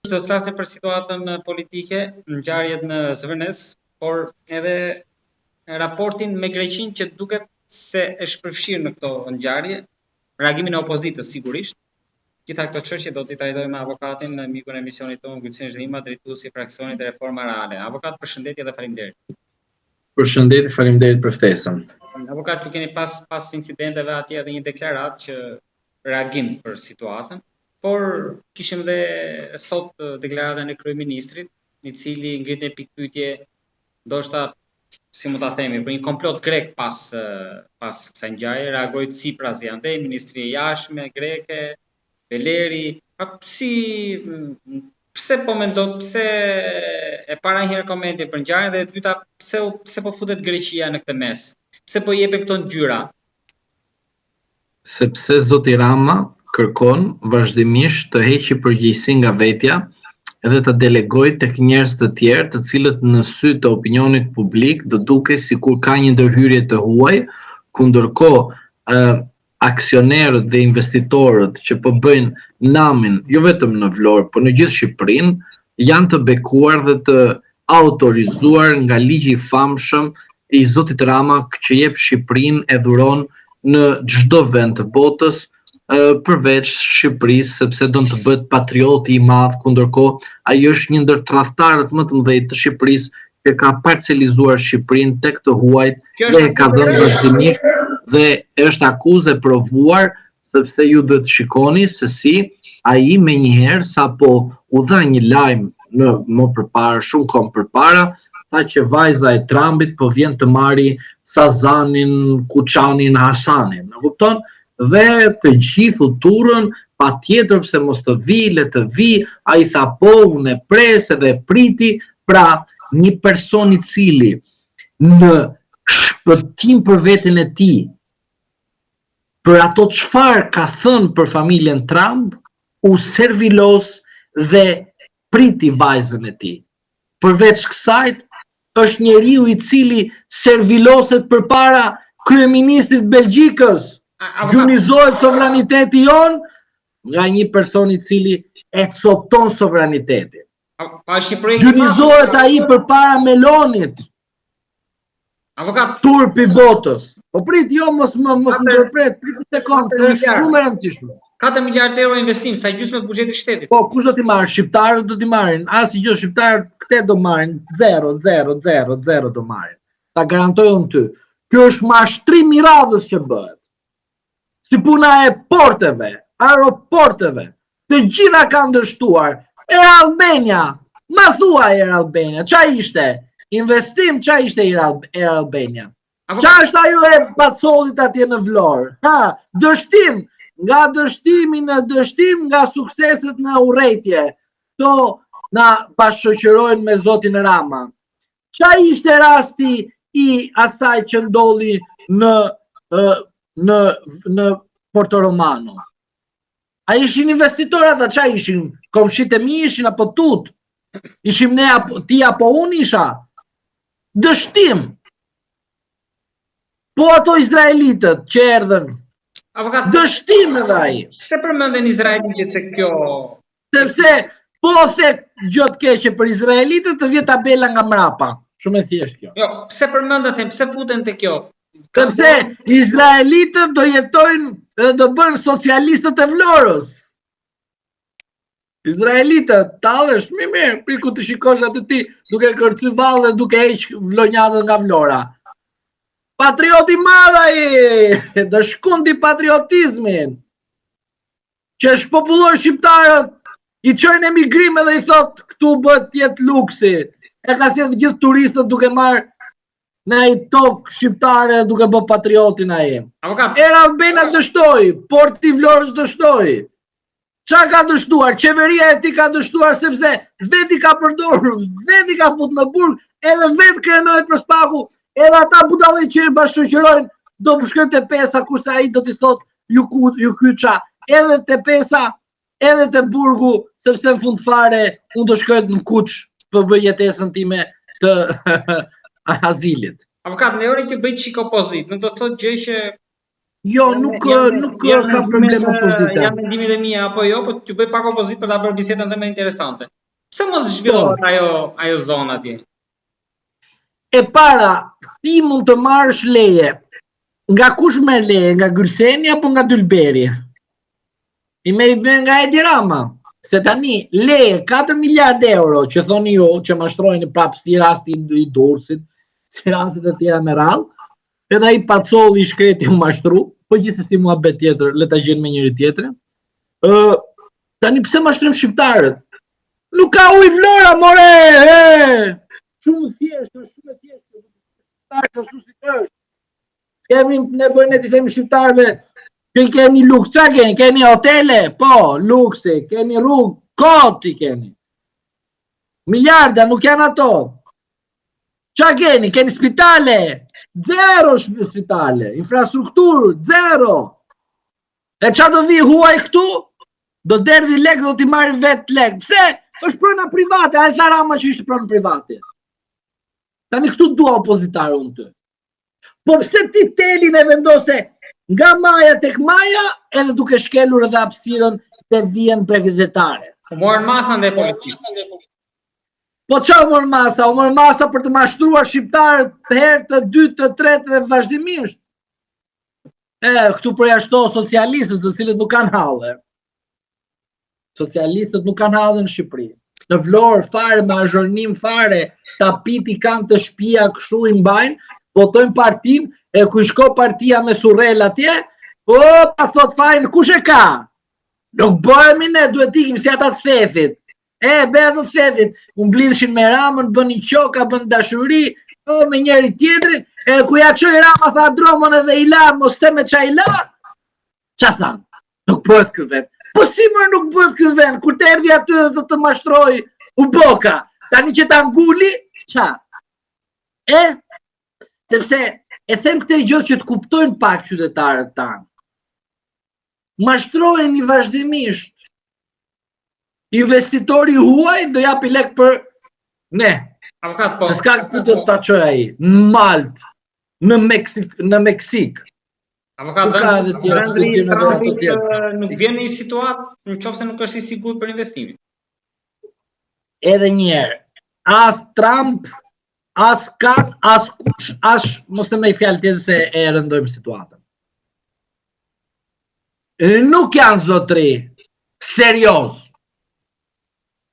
do të flasë për situatën politike, ngjarjet në Zvënes, por edhe raportin me Greqinë që duket se është përfshirë në këto ngjarje, reagimin e opozitës sigurisht. Gjitha këto çështje do t'i trajtojmë me avokatin, mikun e emisionit tonë, Gylsen Zhrima, drejtuesi i fraksionit e Reforma Reale. Avokat, përshëndetje dhe faleminderit. Përshëndetje, faleminderit për ftesën. Avokat, ju keni pas incidenteve atje edhe një deklaratë që reagim për situatën, por kishim dhe sot deklaratën e kryeministrit, i cili ngrit një pikpyetje, ndoshta si mund ta themi, për një komplot grek pas kësaj ngjarje, reagoi Tsipras andej, ministri i jashtme greke, Beleri, pse po mendon, pse e para një herë komenti për ngjarjen dhe e dyta pse po futet Greqia në këtë mes? Pse po jepet këto ngjyra? Sepse zoti Rama kërkon vazhdimisht të heqë përgjegjësi nga vetja edhe të delegojë tek njerëz të tjerë, të cilët në sy të opinionit publik do duke sikur ka një ndërhyrje të huaj, ku ndërkohë aksionerët dhe investitorët që po bëjnë namin jo vetëm në Vlorë, por në gjithë Shqipërinë, janë të bekuar dhe të autorizuar nga ligji i famshëm i zotit Rama që jep Shqipërinë e dhuron në çdo vend të botës, përveç Shqipërisë, sepse do të bëhet patrioti i madh, ku ndërkohë ai është një ndër tradhtarët më të mëdhenj të Shqipërisë që ka parcelizuar Shqipërinë tek të huajt dhe e ka dhënë vazhdimisht dhe është akuzë e provuar, sepse ju duhet të shikoni se si ai menjëherë sapo u dha një lajm më përpara, shumë kohë përpara, tha që vajza e Trumpit po vjen të marri Sazanin, Kuçanin, Hasanin. Në kupton? Dhe të gjithë u turën, patjetër pse mos të vi, le të vi, ai tha po, unë e pres edhe priti, pra një person i cili në shpëtim për veten e tij, për ato çfarë ka thënë për familjen Trump, u servilos dhe priti vajzën e tij. Përveç kësaj, është njeriu i cili serviloset përpara kryeministrit Belgjikës. Gjunizohet sovraniteti jon nga një person i cili e copton sovranitetin. Gjunizohet ai përpara Melonit. Avokat, turpi botës. Po prit, jo mos ndërpret, prit një sekondë, është shumë e rëndësishme. 4 miliardë euro investim, sa gjysmë e buxhetit shtetit. Po, kush do t'i marrë? Shqiptarët do t'i marrin. Asgjë, shqiptarët këtë do marrin, 0 do marrin. Ta garantoj unë ty. Kjo është mashtrim i radhës që bëhet. Si puna e porteve, aeroporteve, të gjitha kanë dështuar. Air Albania, ma thua Air Albania, qa ishte? Investim, qa ishte Air Albania? Qa është ajo e pacollit atje në Vlorë? Dështim, nga dështimi në dështim, nga sukseset në urrejtje. To na bashkëqyrojnë me zotin Rama. Qa ishte rasti i asaj që ndodhi në Porto Romano? A ishin investitorët, a qa ishin? Komshit e mi ishin apo tut? Ishim ne, ti apo unë isha? Dështim. Po ato izraelitët që erdhen, dështim edhe ai. Pse përmenden izraelitët se kjo? Sepse po the gjë të keqe për izraelitët, të vjen tabela nga mrapa. Shumë e thjeshtë kjo. Jo, pse përmendet, pse futen te kjo? Sepse izraelitët do jetojnë dhe do bënë socialistët e Vlorës. Izraelitët, tallesh, mirë, priku të shikosh atë ti, duke kërcy vallë dhe duke heq vlonjatën nga Vlora. Patrioti madh ai, do shkundi patriotizmin. Që shpopulloj shqiptarët, i çojnë emigrim edhe i thot këtu bëhet jetë luksi. E ka sjellë gjithë turistët duke marrë në ai tokë shqiptare duke bë patriotin ai. Air Albania dështoi, Porti i Vlorës dështoi. Qa ka dështuar? Qeveria e ti ka dështuar sepse veti ka përdorur, veti ka fut në burg, edhe vet krenohet për spaku, edhe ata budallë që bashkëqyrojnë do shkojnë te pesa, kurse ai do t'i thot ju kyça, edhe te pesa, edhe te burgu, sepse në fund fare unë do shkoj në Kuç për bëj jetesën time të azilit. Avokat, në orën që bëj çik opozit, nuk do të thotë gjë që Jo, nuk kam problem opozita. Janë mendimet e mia apo jo, po t'ju bëj pak opozit për ta bërë bisedën dhe më interesante. Pse mos zhvillohet ajo zonë atje? E para, ti mund të marrësh leje. Nga kush merr leje? Nga Gylseni apo nga Dylberi? I merr nga Edi Rama. Se tani leje 4 miliard euro që thoni ju, që mashtrojnë prapë si rasti i Durrësit, si rastet e tjera me radhë, edhe ai pacolli i shkreti u mashtru, po gjithsesi muhabet tjetër, le ta gjejnë me njëri tjetrin. Tani pse mashtrojmë shqiptarët? Nuk ka ujë Vlora, more! Shumë thjeshtë, shumë thjeshtë. Shqiptarët ashtu si është. Kemi nevojë të themi shqiptarëve që keni luks, qa keni? Keni hotele? Po, luksi, keni rrugë, kot i keni. Miliarda nuk janë ato. Qa keni? Keni spitale? Zero spitale. Infrastrukturë, zero. E qa do vi huaj këtu? Do derdhi lek, do t'i marri vetë lek. Pse? është prona private, a e tha Rama që ishte prona private. Tani këtu dua opozitarë unë të. Po pse ti telin e vendose nga Maja tek Maja, edhe duke shkelur edhe hapësirën të vjen prekëtetare. U morën masa ndaj politikës. Po çfarë morën masa? U morën masa për të mashtruar shqiptarët të herë të dytë, të tretë dhe vazhdimisht. Këtu përjashto socialistët, të cilët nuk kanë hallë. Socialistët nuk kanë hallë në Shqipëri. Në Vlorë fare, me azhornim fare, tapiti kanë të shtëpia kështu i mbajnë, votojnë partinë, e ku shko partia me Surrel atje, pa thot fajnë, kush e ka? Nuk bëhemi ne, duhet ikim si ata të thethit. Bëhet të thethit, unë blidhshin me Ramën, bën një qoka, bën dashuri, me njëri tjetrin, ku ja qoj Rama tha dromën edhe i la, mos te me qa i la, qa thamë? Nuk bëhet ky vend. Po si mërë nuk bëhet ky vend, kur të erdi aty dhe të mashtroj u boka, tani që ta nguli, qa? Sepse e them këtë gjë që të kuptojnë pak qytetarët tanë. Mashtrojnë i vazhdimisht. Investitori huaj do japi lek për ne. Avokat, po. Se s'ka këtë të ta qoj ai. Në Maltë, në Meksik. Avokat, vendi Trumpit nuk vjen në një situatë nëse nuk është i sigurt për investimin. Edhe një herë, as Trump, as kan, as kush, as mos të me i fjalë tjetër se e rëndojmë situatën. Nuk janë zotri serioz.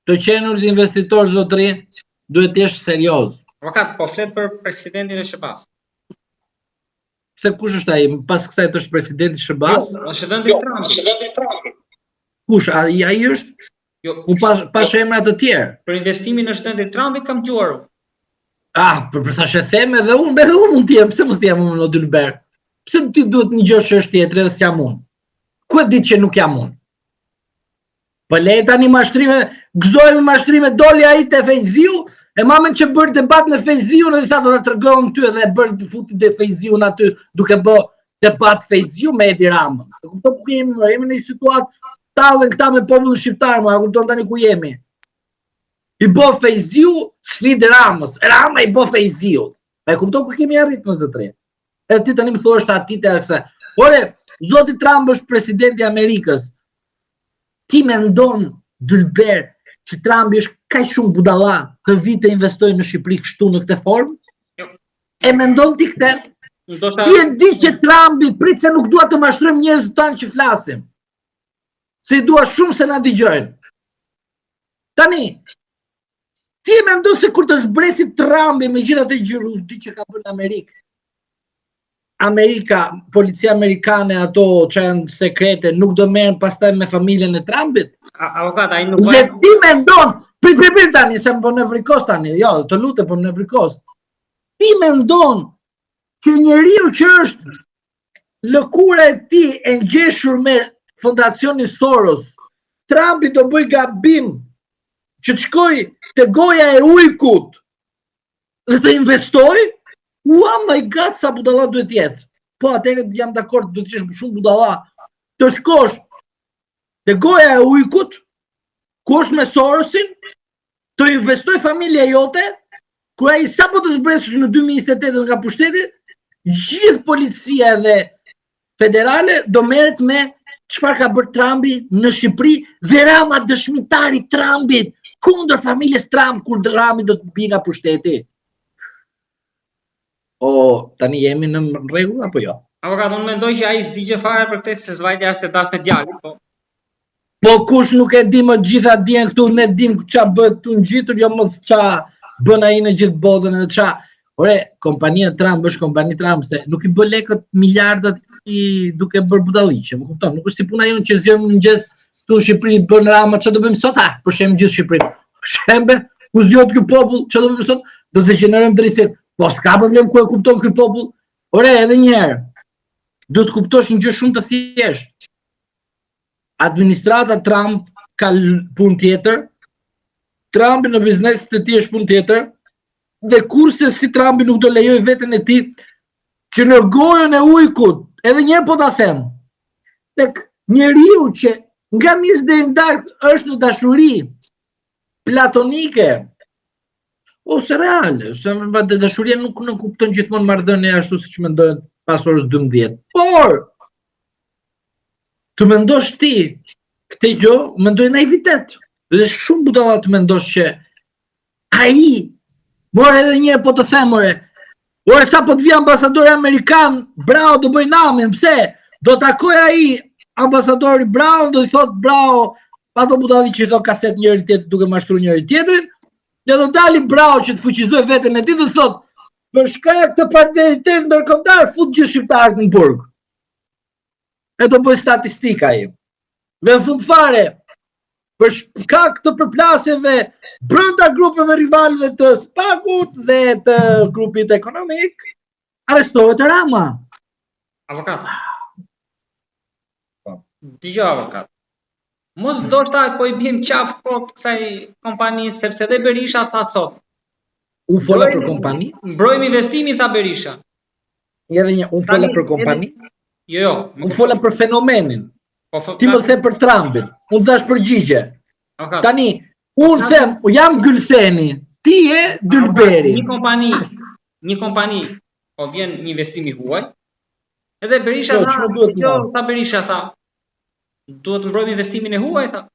Të qenur investitor zotri, duhet të jesh serioz. Avokat, po flet për presidentin e SBA-s. Se kush është ai? Pas kësaj është presidenti i SBA-s? Presidenti Trump. Kush? Ai është? Unë pas emra të tjerë. Për investimin në shtetin e Trumpit kam dëgjuar. Për thashë them edhe unë mund t'jem, pse mos t'jem unë në Dylber? Pse ti duhet një gjë që është tjetër edhe s'jam unë? Ku e ditë që nuk jam unë? Po le tani mashtrime, gëzojmë mashtrime, doli ai te Fejziu, e mamen që bërë debat me Fejziun edhe tha do ta tregojmë ty edhe bërë futi te Fejziun aty duke bë debat Fejziu me Edi Ramën. E kupton ku jemi në një situatë tallën këta me popullin shqiptar, e kupton tani ku jemi. I bë Fejziu sfidë Ramës, Rama i bë Fejziut. E kupton ku kemi arritur në zotëri. Edhe ti tani më thua është aty te aksa. Ore, zoti Trump është presidenti i Amerikës. Ti mendon Dylber që Trumpi është kaq shumë budalla të vite investoj në Shqipëri kështu në këtë formë? E mendon ti këtë? Ti e di që Trumpi prit se nuk dua të mashtrojmë njerëzit tanë që flasim. Se i dua shumë se na dëgjojnë. Tani, ti e mendon se kur të zbresi Trumpi me gjithë atë gjërudi që ka bërë në Amerikë, Amerika, policia amerikane, ato që janë sekrete, nuk do merren pastaj me familjen e Trumpit? Avokat, ai nuk Dhe ti mendon, prit tani, se më po në vrikos tani, jo, të lutem po në vrikos. Ti mendon që njeriu që është lëkura e tij e ngjeshur me fondacionin Soros, Trumpi do bëj gabim që të shkoj te goja e ujkut dhe të investoj? Oh my god, sa budalla duhet jetë. Po, atëherë jam dakord, duhet të jesh shumë budalla. Të shkosh te goja e ujkut, ku është me Sorosin, të investoj familja jote, kur ai sapo të zbresësh në 2028 nga pushteti, gjithë policia dhe federale do merret me çfarë ka bërë Trumpi në Shqipëri dhe Rama dëshmitari Trumpit kundër familjes Trump kur Rami do të bie nga pushteti. O, tani jemi në rregull apo jo? Avokat, unë mendoj që ai s'digje fare për këtë se s'vajtja as të das me djalit, po. Po kush nuk e di më gjitha djen këtu, ne dim ç'a bëhet tu ngjitur, jo mos ç'a bën ai në gjithë botën edhe ç'a. Ore, kompania Trump është kompani Trump se nuk i bë lekët miliardat i duke bërë budalliqe, më kupton? Nuk është si puna jonë që zgjon mëngjes tu në Shqipëri bën Rama, ç'a do bëjmë sot? Për shemb gjithë Shqipërinë. Shembe, ku zgjot ky popull, ç'a do bëjmë sot? Do të gjenerojmë drejtësi. Po s'ka problem ku e kupton ky popull. Ore, edhe një herë. Do të kuptosh një gjë shumë të thjeshtë. Administrata Trump ka punë tjetër, Trumpi në biznes të tij është punë tjetër, dhe kurse si Trumpi nuk do lejoj veten e tij që në gojën e ujkut, edhe një po ta them, tek njeriu që nga mis deri në darkë është në dashuri platonike ose reale, se dashuria nuk kupton gjithmonë marrëdhënie ashtu siç mendojnë pas orës 12. Por të mendosh ti këtë gjë, mendoj naivitet. Dhe është shumë budalla të mendosh që ai, more edhe një po të them, ore sa po të vi ambasadori amerikan, bravo do bëj namin, pse? Do takoj ai ambasadori Brown, do i thot bravo, ato budalli që i thot kaset njëri tjetër duke mashtruar njëri tjetrin, dhe do dali bravo që të fuqizoj veten e tij dhe thot, për shkak të partneritetit ndërkombëtar fut gjithë shqiptarët në burg. E do bëj statistika ai. Dhe në fund fare, për shkak të përplasjeve brenda grupeve rivalëve të Spagut dhe të grupit ekonomik, arrestohet Rama. Avokat. Dgjoj avokat. Mos ndoshta po i bjem qaf kot kësaj kompani sepse dhe Berisha tha sot. U fola për kompani? Mbrojmë investimin, tha Berisha. Edhe një, unë fola për kompani? Jo. Unë fola për fenomenin. Ti më the për Trumpin. Unë dhash përgjigje. Tani, unë them, jam Gylseni, ti je Dylberi. Një kompani, po vjen një investim i huaj, edhe Berisha tha Berisha tha, duhet të mbrojmë investimin e huaj, tha.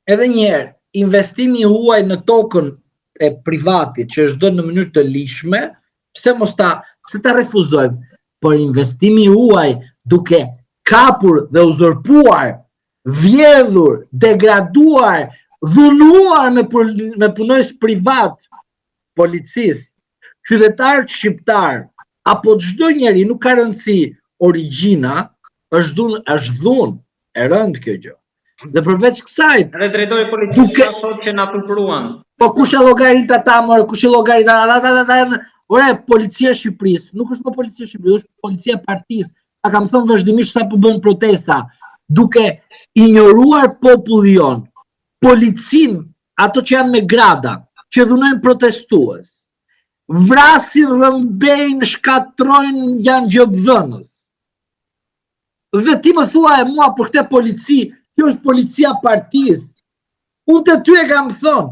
Edhe njerë, investimi i huaj në tokën e privatit që është dhënë në mënyrë të lishme, pse ta refuzojmë? Por investimi i huaj duke kapur dhe uzurpuar, vjedhur, degraduar, dhuluar me punojës privat, policisë, qytetarët shqiptar, apo çdo njeri, nuk ka rëndësi origjina, është dhunë, e rëndë kjo gjë. Dhe përveç kësaj, edhe drejtori policisë thotë që na turpëruan. Po kush e llogarit ata më, kush e llogarit ata? Ore, policia e Shqipërisë, nuk është më policia e Shqipërisë, është policia e partisë. Ta kam thënë vazhdimisht sa po bën protesta, duke ignoruar popullin, policin, ato që janë me grada, që dhunojnë protestues, vrasin, rëmbejnë, shkatrojnë, janë gjobdhënës. Dhe ti më thua e mua për këtë polici, kjo është policia partisë. Unë të ty e kam thënë,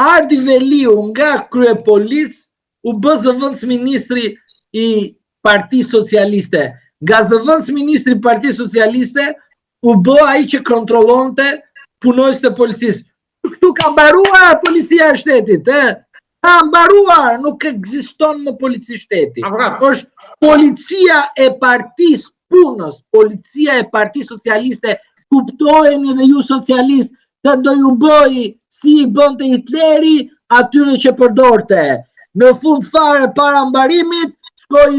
Ardi Veliu nga kryepolicë u bë zëvendës ministri i Partisë Socialiste. Nga zëvendës ministri i Partisë Socialiste u bë ai që kontrollonte punojësit e policisë. Këtu ka mbaruar policia e shtetit, ka mbaruar, nuk ekziston më polici shteti. Është policia e partisë punës, policia e Partisë Socialiste, kuptojeni dhe ju socialistë, që do ju bëj si i bënte Hitleri atyre që përdorte. Në fund fare para mbarimit, shkoj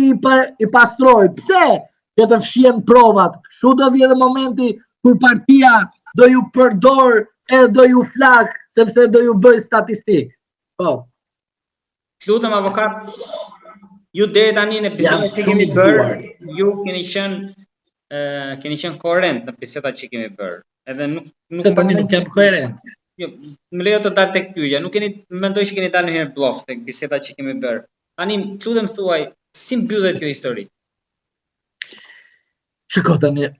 i pastroj. Pse? Që të fshien provat. Kështu do vjen momenti kur partia do ju përdor e do ju flak, sepse do ju bëj statistik. Po. Lutem avokat, ju deri tani në bisedat që kemi bërë, ju keni qenë koherent në bisedat që kemi bërë. Edhe nuk tani nuk jam koherent. Jo, më lejo të dal tek pyetja, nuk mendoj që keni dalë ndonjëherë bluff tek bisedat që kemi bërë. Tani, lutem thuaj, si mbyllet kjo histori? Shiko tani,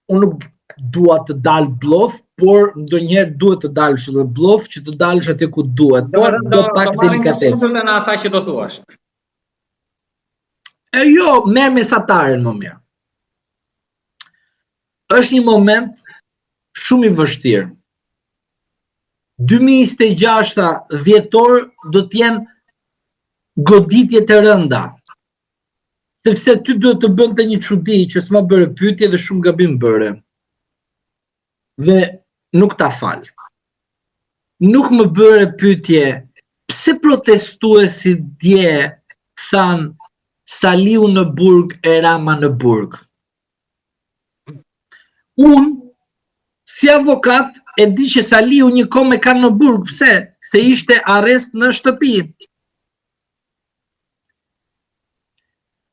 unë nuk dua të dal bluff, por ndonjëherë duhet të dalësh edhe bluff që të dalësh atje ku duhet. Por do pak delikatesë. Do marrim në asaj që do thuash. E jo, merr mesataren më mirë. Është një moment shumë i vështirë. 2026 dhjetor do t'jenë goditje të rënda. Sepse ty duhet të bënte një çudi që s'ma bëre pyetje dhe shumë gabim bëre. Dhe nuk ta fal. Nuk më bëre pyetje pse protestuesi dje than Saliu në burg e Rama në burg. Unë, si avokat, e di që Saliu një kohë e ka në burg. Pse? Se ishte arrest në shtëpi.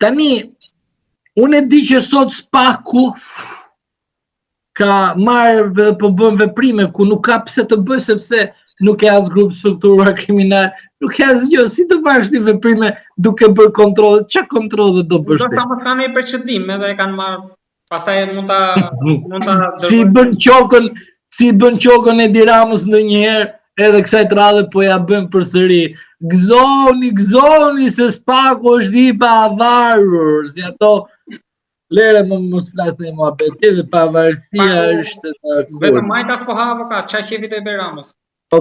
Tani, unë e di që sot Spaku ka marrë po bën veprime ku nuk ka pse të bëj sepse nuk e as grup strukturuar kriminal, nuk e as gjë, si të bash ti veprime duke bërë kontrolle, ç'a kontrolle do bësh ti? Do ta mos kanë një përçëdim, edhe e kanë marrë, pastaj mund ta si bën qokën e Diramës ndonjëherë, edhe kësaj të radhe po ja bën përsëri. Gëzoni se Spaku është i pavarur, si ato lere më mos flasni e muhabeti dhe pavarësia është në kur. Vetëm Majtas po ha avokat, ç'a qefi të Beramos. Po,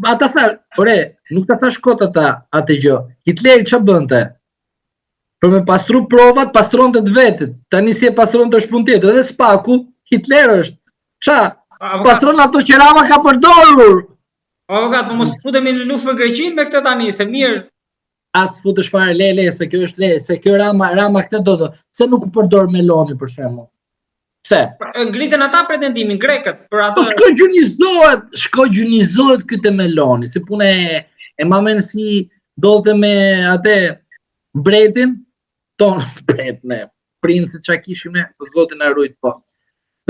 ata thash, ore, nuk ta thash kot atë gjë. Hitleri ç'a bënte? Për me pastru provat, pastronte të vetit. Tani si e pastron të shpun tjetër. Edhe Spaku, Hitler është. Ç'a? Pastron ato që Rama ka përdorur. Avokat, po mos futemi në luftë me Greqinë me këtë tani, se mirë. As futesh fare le, se kjo është le, se kjo Rama këtë do të. Se nuk u përdor Meloni për shembull. Pse? Ngritën ata pretendimin grekët për atë. Po shko gjunizohet këtë Meloni, si punë e mamen si dolte me atë mbretin ton, mbretën, princin çka kishim ne, zotin na rujt po.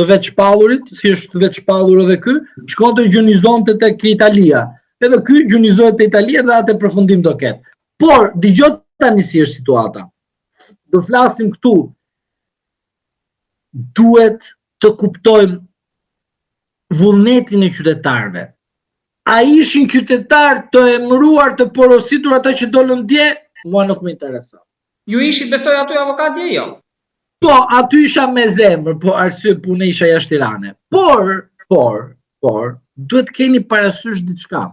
Të veç pallurit, si është veç pallur edhe ky, shkonte gjunizonte tek Italia. Edhe ky gjunizohet te Italia dhe atë përfundim do ketë. Por dëgjoj tani si është situata. Do flasim këtu. Duhet të kuptojmë vullnetin e qytetarëve. A ishin qytetarë të emëruar, të porositur ata që dolën dje? Mua nuk më intereson. Ju ishit besoj aty avokat dje jo? Po, aty isha me zemër, po arsye pune isha jashtë Tirane. Por, duhet keni parasysh diçka.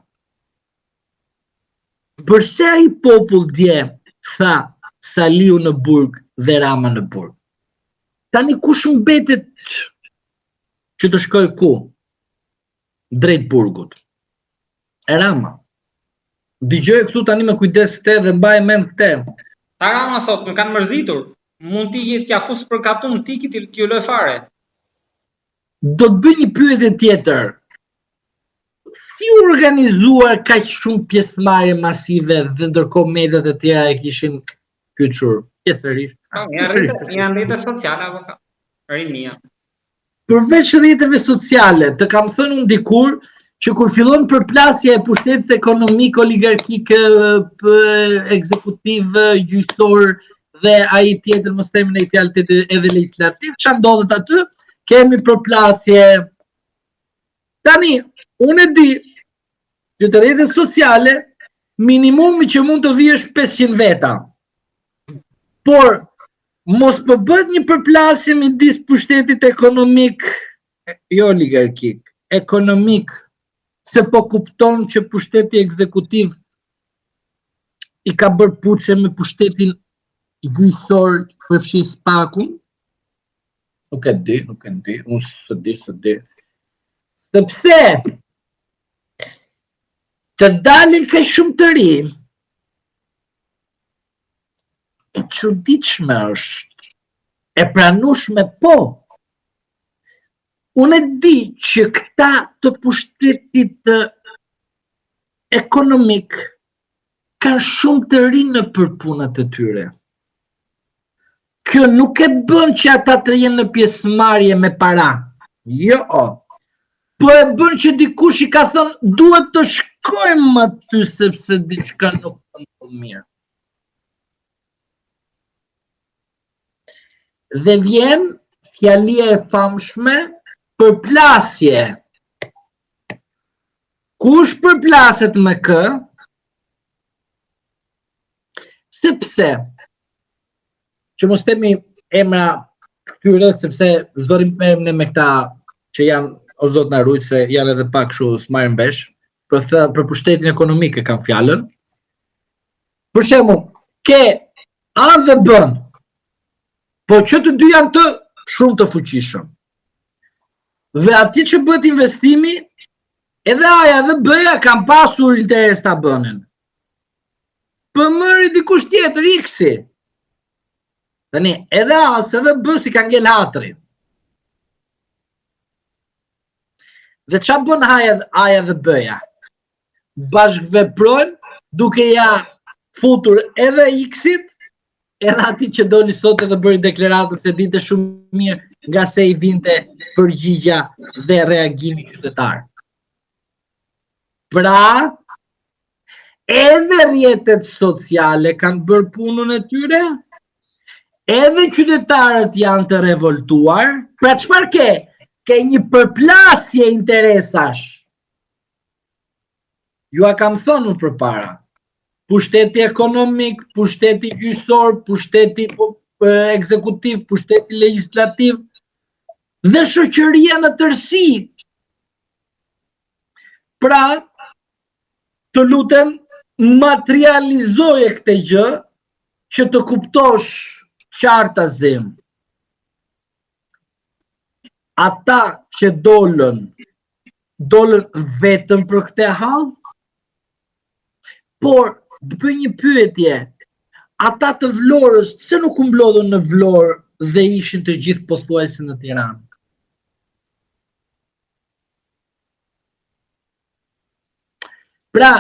Përse ai popull dje tha Saliu në burg dhe Rama në burg? Tani kush mbetet që të shkoj ku? Drejt burgut. E Rama. Dëgjoj këtu tani me kujdes këtë dhe mbaj mend këtë. Ta Rama sot më kanë mërzitur. Mund t'i t'ja fus për katun tiki t'ju lë fare. Do të bëj një pyetje tjetër. Si organizuar kaq shumë pjesëmarrje masive dhe ndërkohë mediat e tjera e kishin kyçur pjesërisht. Janë rrjete sociale avokat. Rinia. Përveç rrjeteve sociale, të kam thënë unë dikur që kur fillon përplasja e pushtetit ekonomik, oligarkik, ekzekutiv, gjyqësor dhe ai tjetër mos themi në fjalë edhe legislativ, ç'a ndodhet aty? Kemi përplasje. Tani, unë e di, që të rrjetet sociale, minimumi që mund të vijësh 500 veta. Por, mos po bëhet një përplasje midis pushtetit ekonomik, jo oligarkik, ekonomik, se po kupton që pushteti ekzekutiv i ka bërë puçe me pushtetin gjyqësor përfshi Spakun. Nuk e di, unë së di. Sepse të dalin ka shumë të ri, e çuditshme është, e pranueshme po. Unë e di që këta të pushtetit ekonomik kanë shumë të rinë në përpunat e tyre. Kjo nuk e bën që ata të jenë në pjesëmarrje me para. Jo. Po e bën që dikush i ka thënë duhet të shkojmë aty sepse diçka nuk ndodh mirë. Dhe vjen fjalia e famshme përplasje. Kush përplaset me kë? Sepse që mos themi emra këtyre, sepse vërim me këta që janë, o zot na rujt, se janë edhe pak kështu s'marrin vesh, për pushtetin ekonomik e kam fjalën. Për shembull, ke A dhe B, po që të dy janë të shumë të fuqishëm. Dhe ati që bëhet investimi, edhe A-ja dhe B-ja kanë pasur interes ta bënin. Për mëri dikush tjetër X-i. Tani, edhe A-s edhe B si kanë ngel hatri. Dhe qa bën A-ja dhe B-ja? Bashkëveprojnë duke ja futur edhe X-it, edhe ati që doli sot edhe bëri deklaratën se dinte shumë mirë nga se i vinte përgjigja dhe reagimi qytetar. Pra, edhe rrjetet sociale kanë bërë punën e tyre, edhe qytetarët janë të revoltuar, pra çfarë ke? Ke një përplasje interesash. Ju a kam thënë përpara. Pushteti ekonomik, pushteti gjyqësor, pushteti ekzekutiv, pushteti legislativ dhe shoqëria në tërësi. Pra, të lutem, materializoje këtë gjë që të kuptosh qarta zem. Ata që dolën vetëm për këtë hall, por të bëj një pyetje, ata të Vlorës, pse nuk u mblodhën në Vlorë dhe ishin të gjithë pothuajse në Tiranë? Pra,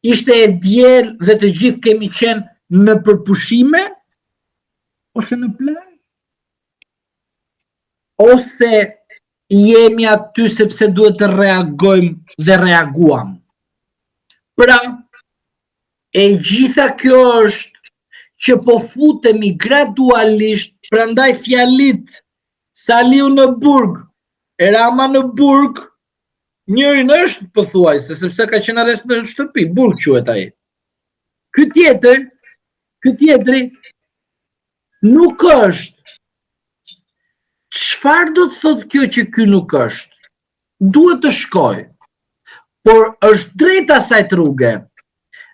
ishte e diel dhe të gjithë kemi qenë në përpushime, ose në plan? Ose jemi aty sepse duhet të reagojmë dhe reaguam? Pra, e gjitha kjo është që po futemi gradualisht, prandaj fjalit Saliu në burg, Rama në burg, njërin është pothuajse, sepse ka qenë arrest në shtëpi, burg quhet ai. Ky tjetri nuk është. Çfarë do të thotë kjo që ky nuk është? Duhet të shkoj, por është drejt asaj rruge.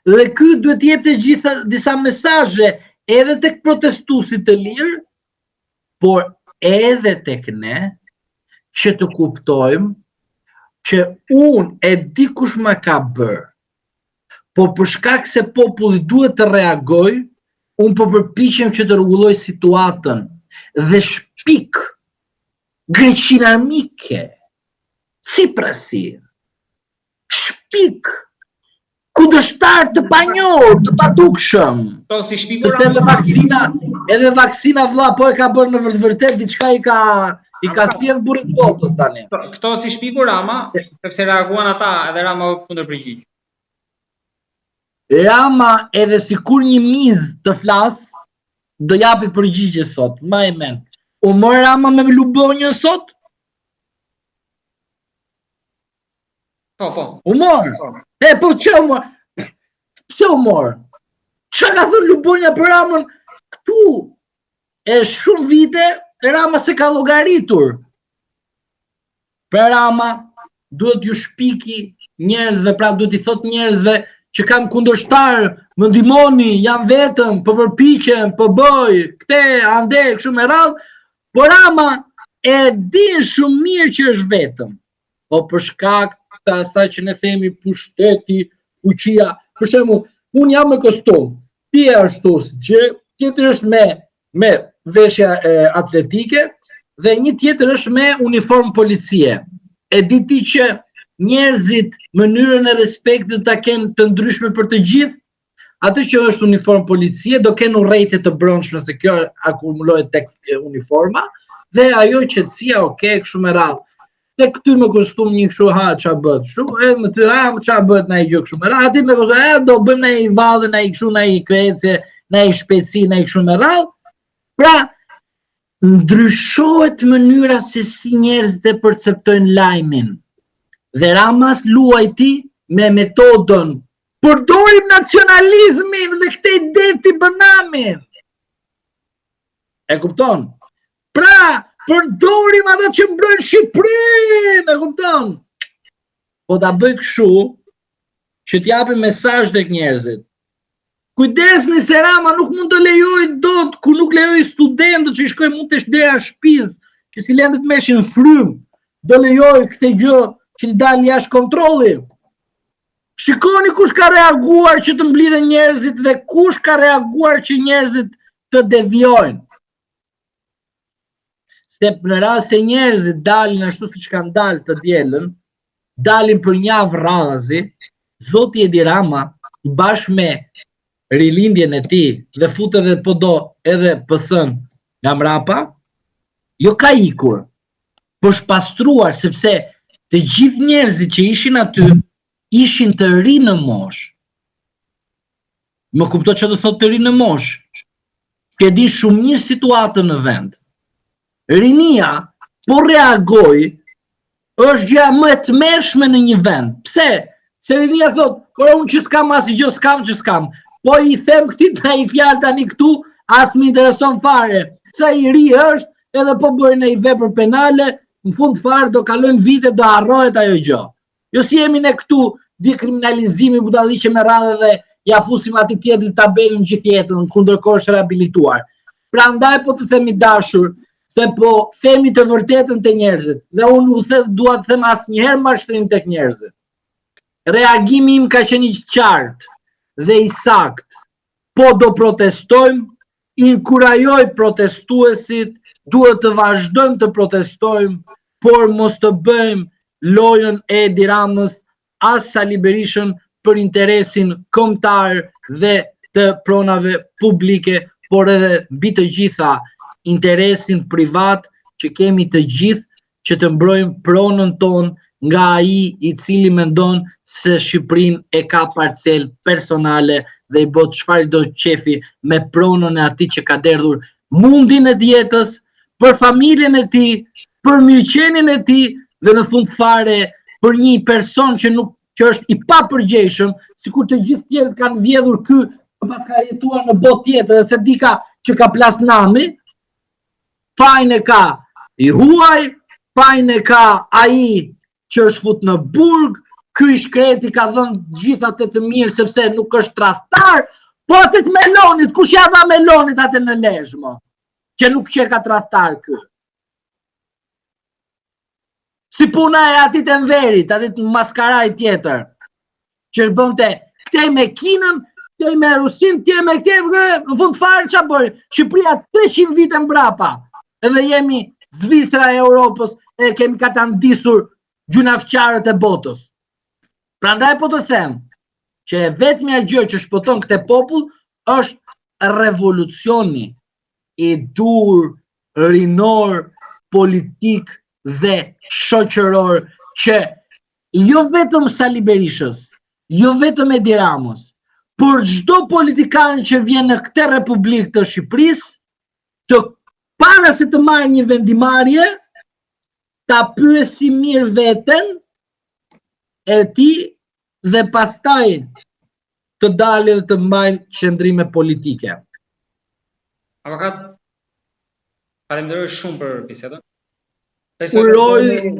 Dhe ky duhet të jepte disa mesazhe edhe tek protestuesit të lirë, por edhe tek ne, që të kuptojmë që unë e di kush ma ka bërë, por për shkak se populli duhet të reagoj, unë po përpiqem që të rregulloj situatën dhe shpik greqinamike, Ciprasi, shpik kundërshtar të panjohur, të padukshëm. Sepse edhe vaksina vlla po e ka bërë në vërtet diçka i ka sjell burrit botës tani. Këto si shpiku Rama, sepse reaguan ata edhe Rama kundërpërgjigj. Rama edhe sikur një miz të flas, do japi përgjigje sot, ma e men. U mor Rama me Lubonjën sot? Po. U mor. Po që u mor? Pse u mor? Çka ka thënë Lubonja për Ramën? Këtu e shumë vite Rama se ka llogaritur. Për Rama duhet ju shpiki njerëzve, pra duhet i thot njerëzve që kam kundërshtar, më ndihmoni, jam vetëm, po përpiqem, po bëj, këte, ande, kështu me radhë, por Rama e din shumë mirë që është vetëm. Po për shkak të asaj që ne themi pushteti, fuqia, për shembull, unë jam me kostum, ti je ashtu që tjetër është me veshja atletike dhe një tjetër është me uniform policie. E di ti që njerëzit mënyrën e respektit ta kenë të ndryshme për të gjithë, atë që është uniform policie do kenë urrejtje të brendshme se kjo akumulohet tek uniforma dhe ajo qetësia, kështu me radhë. Te këty me kostum një kështu qa bëhet kështu, edhe me Tiranë qa bëhet na i gjë kështu me radhë, aty me kostum do bëjmë na i vadhe, na i kështu, na i krece, na i shpejtësi, na i kështu me radhë. Pra, ndryshohet mënyra se si njerëzit e perceptojnë lajmin. Dhe Ramas luajti me metodën përdorim nacionalizmin dhe këtë ide ti bënamin. E kupton? Pra, përdorim ata që mbrojnë Shqipërinë, e kupton? Po ta bëj kështu që t'japim mesazh tek njerëzit. Kujdesni se Rama nuk mund të lejoj dot, ku nuk lejoj studentët që shkojnë mund të shdera shtëpisë, që silendët meshin frym, do lejoj këtë gjë që i dalë jashtë kontrolli. Shikoni kush ka reaguar që të mblidhen njerëzit dhe kush ka reaguar që njerëzit të devijojnë. Se në rast se njerëzit dalin ashtu siç kanë dalë të dielën, dalin për një javë radhazi, Zoti Edi Rama bashkë me rilindjen e tij dhe fut edhe po do edhe PS-n nga mrapa, jo ka ikur, po shpastruar sepse të gjithë njerëzit që ishin aty ishin të rinë në moshë. Më kupto që do thotë të rinë në moshë? Që di shumë mirë situatën në vend. Rinia po reagoi është gjëja më e tmerrshme në një vend. Pse? Se rinia thotë, por unë që s'kam asgjë gjë, s'kam. Po i them këtij tani fjalë tani këtu, as më intereson fare. Sa i ri është, edhe po bëjnë një vepër penale, në fund fare do kalojnë vite, do harrohet ajo gjë. Jo si jemi ne këtu, dekriminalizimi, budalliqe me radhë dhe ja fusim atij tjetrit tabelën gjithë jetën, kundërkohë është rehabilituar. Prandaj po të themi dashur, se po themi të vërtetën te njerëzit, dhe unë nuk dua të them asnjëherë mashtrim tek njerëzit. Reagimi im ka qenë i qartë dhe i sakt. Po do protestojmë, inkurajoj protestuesit, duhet të vazhdojmë të protestojmë, por mos të bëjmë lojën e Edi Ramës as Sali Berishën për interesin kombëtar dhe të pronave publike, por edhe mbi të gjitha interesin privat që kemi të gjithë që të mbrojmë pronën tonë nga ai i cili mendon se Shqipërinë e ka parcel personale dhe i bot çfarë do qefi me pronën e atij që ka derdhur mundin e jetës për familjen e tij, për mirëqenien e tij dhe në fund fare për një person që është i papërgjeshëm, sikur të gjithë tjerët kanë vjedhur ky, pas ka jetuar në botë tjetër dhe se dika që ka plas nami, fajin e ka i huaj, fajin e ka ai që është fut në burg, ky i shkreti ka dhënë gjithë atë të mirë sepse nuk është tradhtar, po atë të Melonit, kush ja dha Melonit atë në Lezhë, mo? Që nuk që ka tradhtar ky. Si puna e atit e Enverit, atit maskaraj tjetër, që bënte këtej me Kinën, këtej me Rusin, këtej me këtej, në fund fare ç'a bëri? Shqipëria 300 vite mbrapa, edhe jemi Zvicra e Europës, e kemi ka ta ndisur gjunafqarët e botës. Prandaj po të them që vetmja gjë që shpëton këtë popull është revolucioni i dur, rinor, politik dhe shoqëror që jo vetëm Sali Berishës, jo vetëm Edi Ramës, por çdo politikan që vjen në këtë Republikë të Shqipërisë, të para se të marrë një vendimarrje, ta pyesi mirë veten e tij dhe pastaj të dalë dhe të mbajnë qëndrime politike. Avokat, falenderoj shumë për bisedën. Do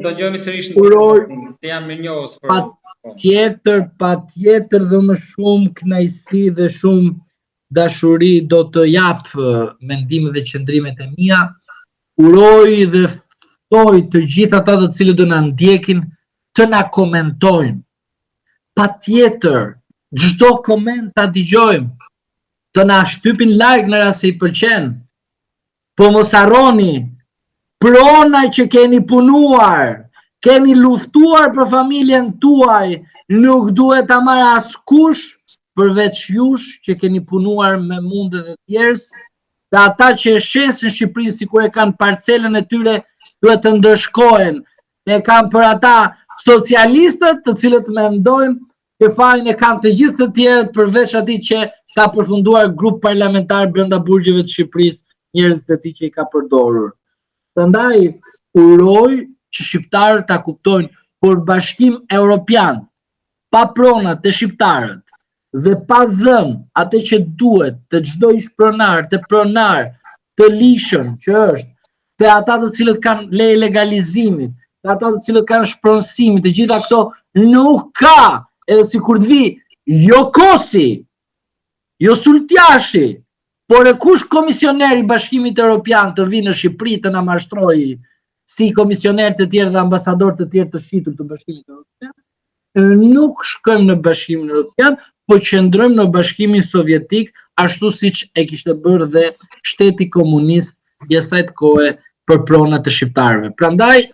dëgjojmë sërish të jam mirënjohës për patjetër dhe më shumë kënaqësi dhe shumë dashuri do të jap mendimet dhe qëndrimet e mia. Uroj dhe ftoj të gjithë ata të cilët do na ndjekin të na komentojnë. Patjetër, çdo koment ta dëgjojmë, të na shtypin like në rast se i pëlqen. Po mos harroni, pronaj që keni punuar, keni luftuar për familjen tuaj, nuk duhet ta marrë askush përveç jush që keni punuar me mundet e tjerës, dhe ata që e shesin Shqipërinë sikur e kanë parcelën e tyre, duhet të ndëshkohen. Ne kam për ata socialistët të cilët mendojnë që fajin e kanë të gjithë të tjerët përveç atij që ka përfunduar grup parlamentar brenda burgjeve të Shqipërisë, njerëzit e tij që i ka përdorur. Prandaj uroj që shqiptarët ta kuptojnë, por Bashkim Evropian, pa pronat të shqiptarët dhe pa dhënë atë që duhet të çdo ish pronar, të pronar të lishëm që është, të ata të cilët kanë leje legalizimit, të ata të cilët kanë shpronësimit, të gjitha këto nuk ka, edhe si kur të vi, jo Kosi, jo Sultjashi, por e kush komisioner i Bashkimit Evropian të vi në Shqipëri të na mashtrojë si komisioner të tjerë dhe ambasador të tjerë të shitur të Bashkimit Evropian, nuk shkojmë në Bashkimin Evropian, po qëndrojmë në Bashkimin Sovjetik, ashtu siç e kishte bërë dhe shteti komunist i asaj kohe për pronat e shqiptarëve. Prandaj,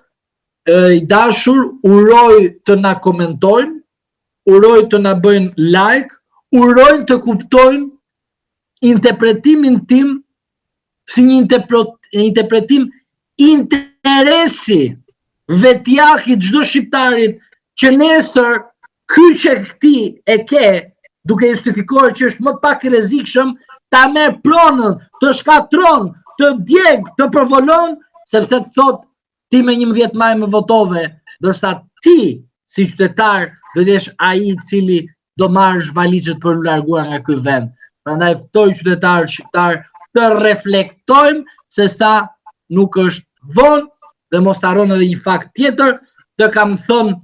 i dashur, uroj të na komentojnë, uroj të na bëjnë like, uroj të kuptojnë interpretimin tim si një interpretim interesi vetjaki çdo shqiptarit që nesër kyçe këti e ke, duke justifikuar që është më pak i rrezikshëm ta merr pronën, të shkatron, të djeg, të provolon, sepse të thot ti me 11 maj më votove, ndërsa ti si qytetar do të jesh ai i cili do marrësh valizhet për u larguar nga ky vend. Prandaj ftoj qytetarët shqiptar të reflektojmë se sa nuk është vonë dhe mos harron edhe një fakt tjetër, të kam thënë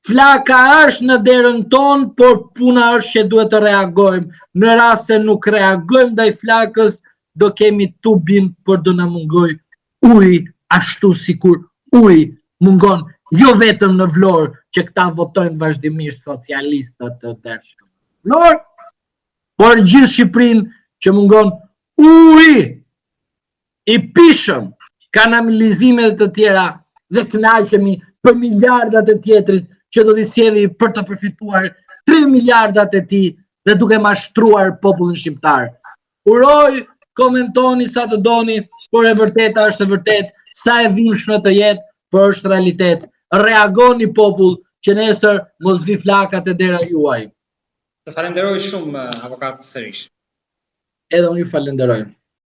flaka është në derën tonë, por puna është që duhet të reagojmë. Në rast se nuk reagojmë ndaj flakës, do kemi tubin, por do na mungoj uji, ashtu sikur uji mungon jo vetëm në Vlorë, që këta votojnë vazhdimisht socialistët të dershëm Vlorë, por gjithë Shqipërinë që mungon uji i pishëm, kanalizimet të tjera dhe kënaqemi për miliardat e tjetrit që do t'i sjellë për të përfituar 3 miliardat e tij dhe duke mashtruar popullin shqiptar. Uroj, komentoni sa të doni, por e vërteta është e vërtet, sa e dhimbshme të jetë, por është realitet. Reagoni popull që nesër mos vi flakat e dera juaj. Të falenderoj shumë avokat Serish. Edhe unë ju falenderoj.